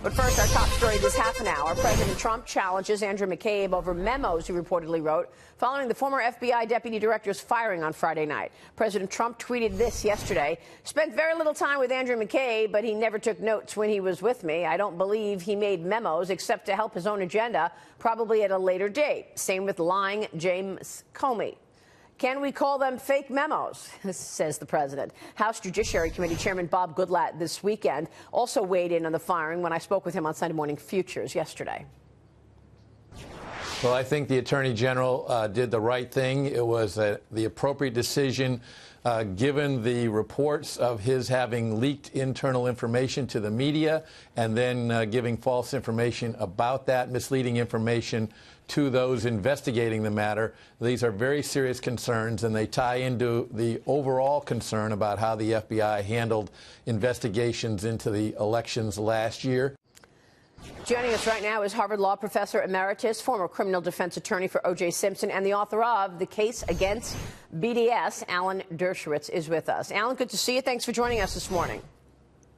But first, our top story this half an hour. President Trump challenges Andrew McCabe over memos he reportedly wrote following the former FBI deputy director's firing on Friday night. President Trump tweeted this yesterday. Spent very little time with Andrew McCabe, but he never took notes when he was with me. I don't believe he made memos except to help his own agenda, probably at a later date. Same with lying James Comey. Can we call them fake memos, says the president. House Judiciary Committee Chairman Bob Goodlatte this weekend also weighed in on the firing when I spoke with him on Sunday Morning Futures yesterday. Well, I think the Attorney General did the right thing. It was the appropriate decision, given the reports of his having leaked internal information to the media and then giving false information about that, misleading information to those investigating the matter. These are very serious concerns, and they tie into the overall concern about how the FBI handled investigations into the elections last year. Joining us right now is Harvard Law Professor Emeritus, former criminal defense attorney for O.J. Simpson, and the author of The Case Against BDS, Alan Dershowitz, is with us. Alan, good to see you. Thanks for joining us this morning.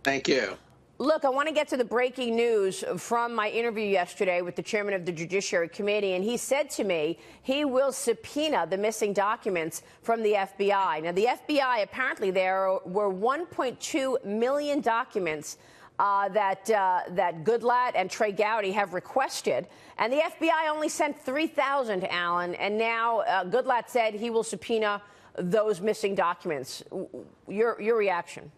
Thank you. Look, I want to get to the breaking news from my interview yesterday with the chairman of the Judiciary Committee, and he said to me he will subpoena the missing documents from the FBI. Now, the FBI, apparently there were 1.2 million documents that Goodlatte and Trey Gowdy have requested, and the FBI only sent 3,000, Alan, and now Goodlatte said he will subpoena those missing documents. Your reaction?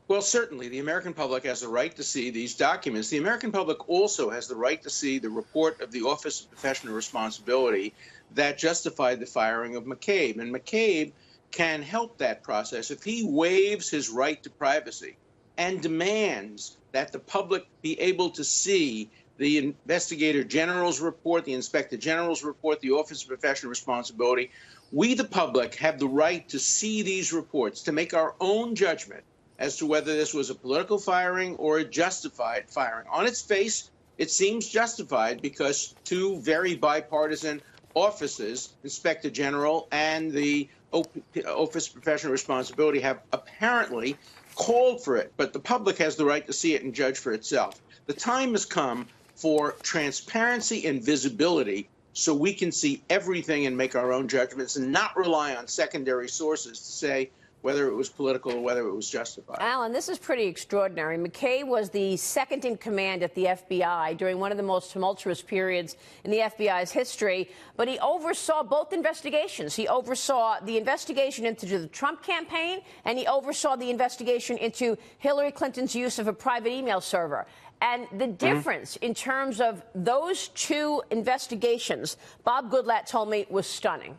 Well, certainly, the American public has the right to see these documents. The American public also has the right to see the report of the Office of Professional Responsibility that justified the firing of McCabe. And McCabe can help that process if he waives his right to privacy and demands that the public be able to see the Investigator General's report, the Inspector General's report, the Office of Professional Responsibility. We, the public, have the right to see these reports, to make our own judgment as to whether this was a political firing or a justified firing. On its face, it seems justified because two very bipartisan offices, Inspector General and the Office of Professional Responsibility, have apparently called for it. But the public has the right to see it and judge for itself. The time has come for transparency and visibility so we can see everything and make our own judgments and not rely on secondary sources to say whether it was political or whether it was justified. Alan, this is pretty extraordinary. McCabe was the second in command at the FBI during one of the most tumultuous periods in the FBI's history, but he oversaw both investigations. He oversaw the investigation into the Trump campaign, and he oversaw the investigation into Hillary Clinton's use of a private email server. And the difference in terms of those two investigations, Bob Goodlatte told me, was stunning.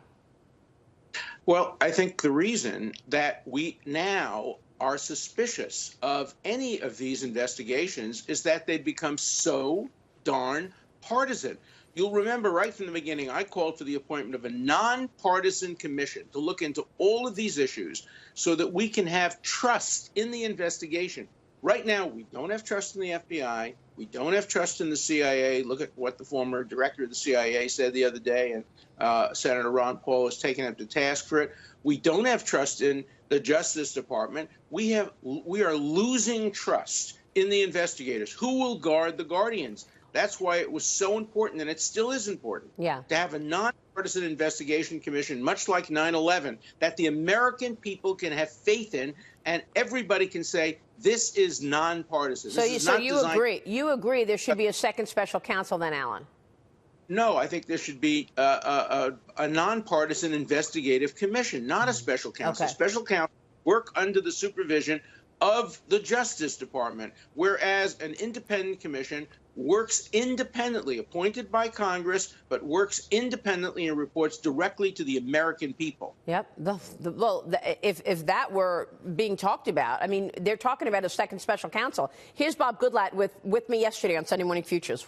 Well, I think the reason that we now are suspicious of any of these investigations is that they've become so darn partisan. You'll remember right from the beginning, I called for the appointment of a nonpartisan commission to look into all of these issues so that we can have trust in the investigation. Right now, we don't have trust in the FBI. We don't have trust in the CIA. Look at what the former director of the CIA said the other day, and Senator Ron Paul has taken up to task for it. We don't have trust in the Justice Department. We are losing trust in the investigators. Who will guard the guardians? That's why it was so important, and it still is important, to have a nonpartisan investigation commission, much like 9/11, that the American people can have faith in, and everybody can say, this is nonpartisan. So you agree there should be a second special counsel then, Alan? No, I think there should be a nonpartisan investigative commission, not a special counsel. Okay. Special counsel work under the supervision of the Justice Department, whereas an independent commission works independently, appointed by Congress, but works independently and reports directly to the American people. Yep. If that were being talked about, I mean, they're talking about a second special counsel. Here's Bob Goodlatte with me yesterday on Sunday Morning Futures.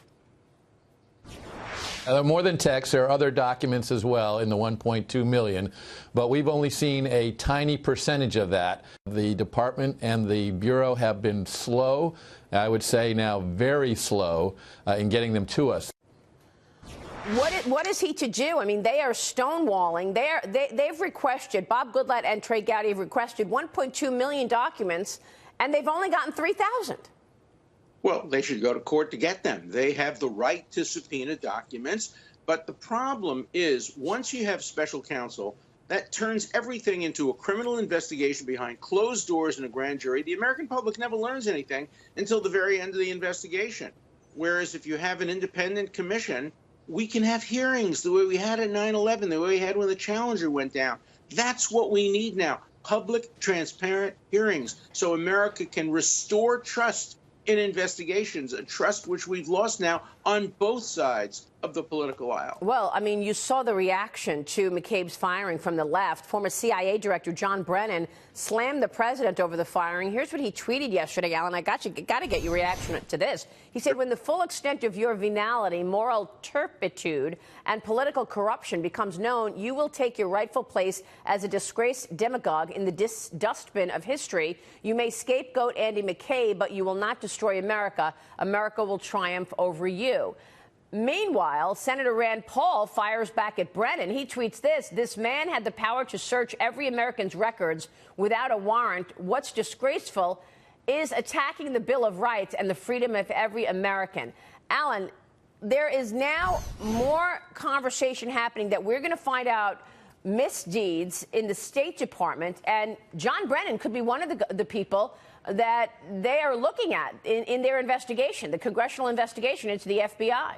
More than text, there are other documents as well in the 1.2 million, but we've only seen a tiny percentage of that. The department and the Bureau have been slow, I would say now very slow, in getting them to us. What is he to do? I mean, they are stonewalling. They've requested, Bob Goodlatte and Trey Gowdy have requested 1.2 million documents, and they've only gotten 3,000. Well, they should go to court to get them. They have the right to subpoena documents. But the problem is, once you have special counsel, that turns everything into a criminal investigation behind closed doors in a grand jury. The American public never learns anything until the very end of the investigation. Whereas if you have an independent commission, we can have hearings the way we had at 9/11, the way we had when the Challenger went down. That's what we need now, public, transparent hearings, so America can restore trust in investigations, a trust which we've lost now on both sides of the political aisle. Well, I mean, you saw the reaction to McCabe's firing from the left. Former CIA Director John Brennan slammed the president over the firing. Here's what he tweeted yesterday, Alan. I got to get your reaction to this. He said, when the full extent of your venality, moral turpitude, and political corruption becomes known, you will take your rightful place as a disgraced demagogue in the dustbin of history. You may scapegoat Andy McCabe, but you will not destroy America. America will triumph over you. Meanwhile, Senator Rand Paul fires back at Brennan. He tweets this: this man had the power to search every American's records without a warrant. What's disgraceful is attacking the Bill of Rights and the freedom of every American. Alan, there is now more conversation happening that we're going to find out misdeeds in the State Department, and John Brennan could be one of the people that they are looking at in their investigation, the congressional investigation into the FBI.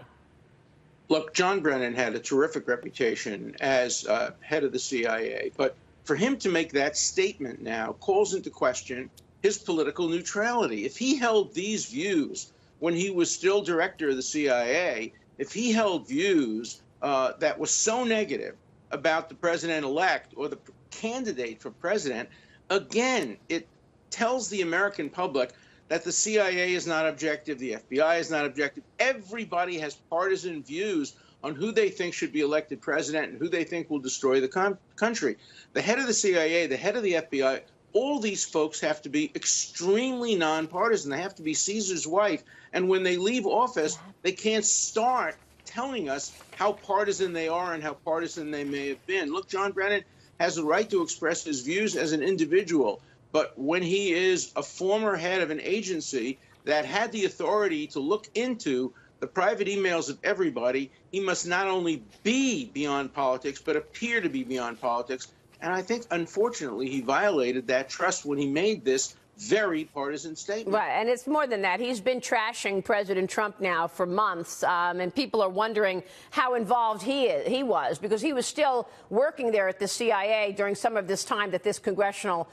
Look, John Brennan had a terrific reputation as head of the CIA, but for him to make that statement now calls into question his political neutrality. If he held these views when he was still director of the CIA, if he held views that were so negative about the president-elect or the candidate for president, again, it tells the American public that the CIA is not objective, the FBI is not objective. Everybody has partisan views on who they think should be elected president and who they think will destroy the country. The head of the CIA, the head of the FBI, all these folks have to be extremely nonpartisan. They have to be Caesar's wife. And when they leave office, they can't start telling us how partisan they are and how partisan they may have been. Look, John Brennan has the right to express his views as an individual. But when he is a former head of an agency that had the authority to look into the private emails of everybody, he must not only be beyond politics, but appear to be beyond politics. And I think, unfortunately, he violated that trust when he made this very partisan statement. Right, and it's more than that. He's been trashing President Trump now for months, and people are wondering how involved he was, because he was still working there at the CIA during some of this time that this congressional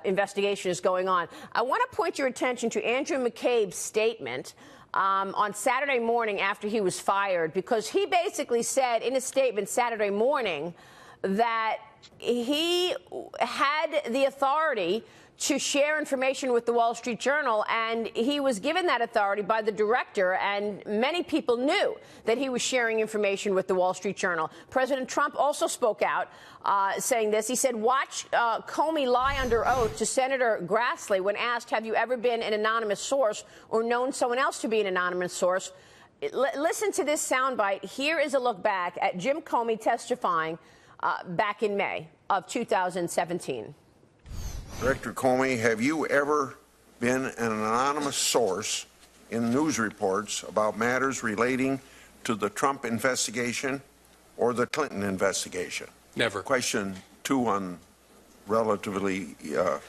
investigation is going on. I want to point your attention to Andrew McCabe's statement on Saturday morning after he was fired, because he basically said in his statement Saturday morning that he had the authority to share information with the Wall Street Journal, and he was given that authority by the director, and many people knew that he was sharing information with the Wall Street Journal. President Trump also spoke out saying this. He said, watch Comey lie under oath to Senator Grassley when asked, have you ever been an anonymous source or known someone else to be an anonymous source? Listen to this soundbite. Here is a look back at Jim Comey testifying back in May of 2017. Director Comey, have you ever been an anonymous source in news reports about matters relating to the Trump investigation or the Clinton investigation? Never. Question 2 on relatively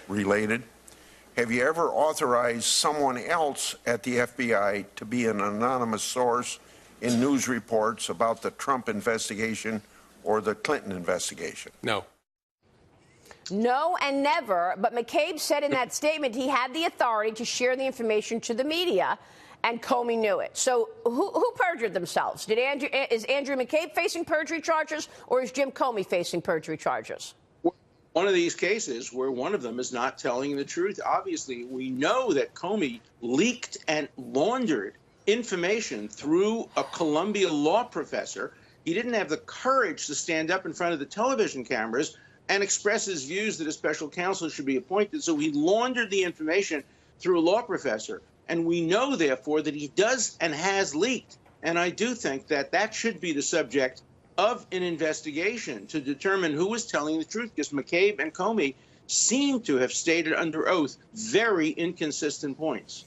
related. Have you ever authorized someone else at the FBI to be an anonymous source in news reports about the Trump investigation or the Clinton investigation? No. No and never, but McCabe said in that statement he had the authority to share the information to the media, and Comey knew it. So who perjured themselves? Is Andrew McCabe facing perjury charges, or is Jim Comey facing perjury charges? One of these cases where one of them is not telling the truth. Obviously, we know that Comey leaked and laundered information through a Columbia law professor. He didn't have the courage to stand up in front of the television cameras and express his views that a special counsel should be appointed. So he laundered the information through a law professor. And we know, therefore, that he does and has leaked. And I do think that that should be the subject of an investigation to determine who was telling the truth, because McCabe and Comey seem to have stated under oath very inconsistent points.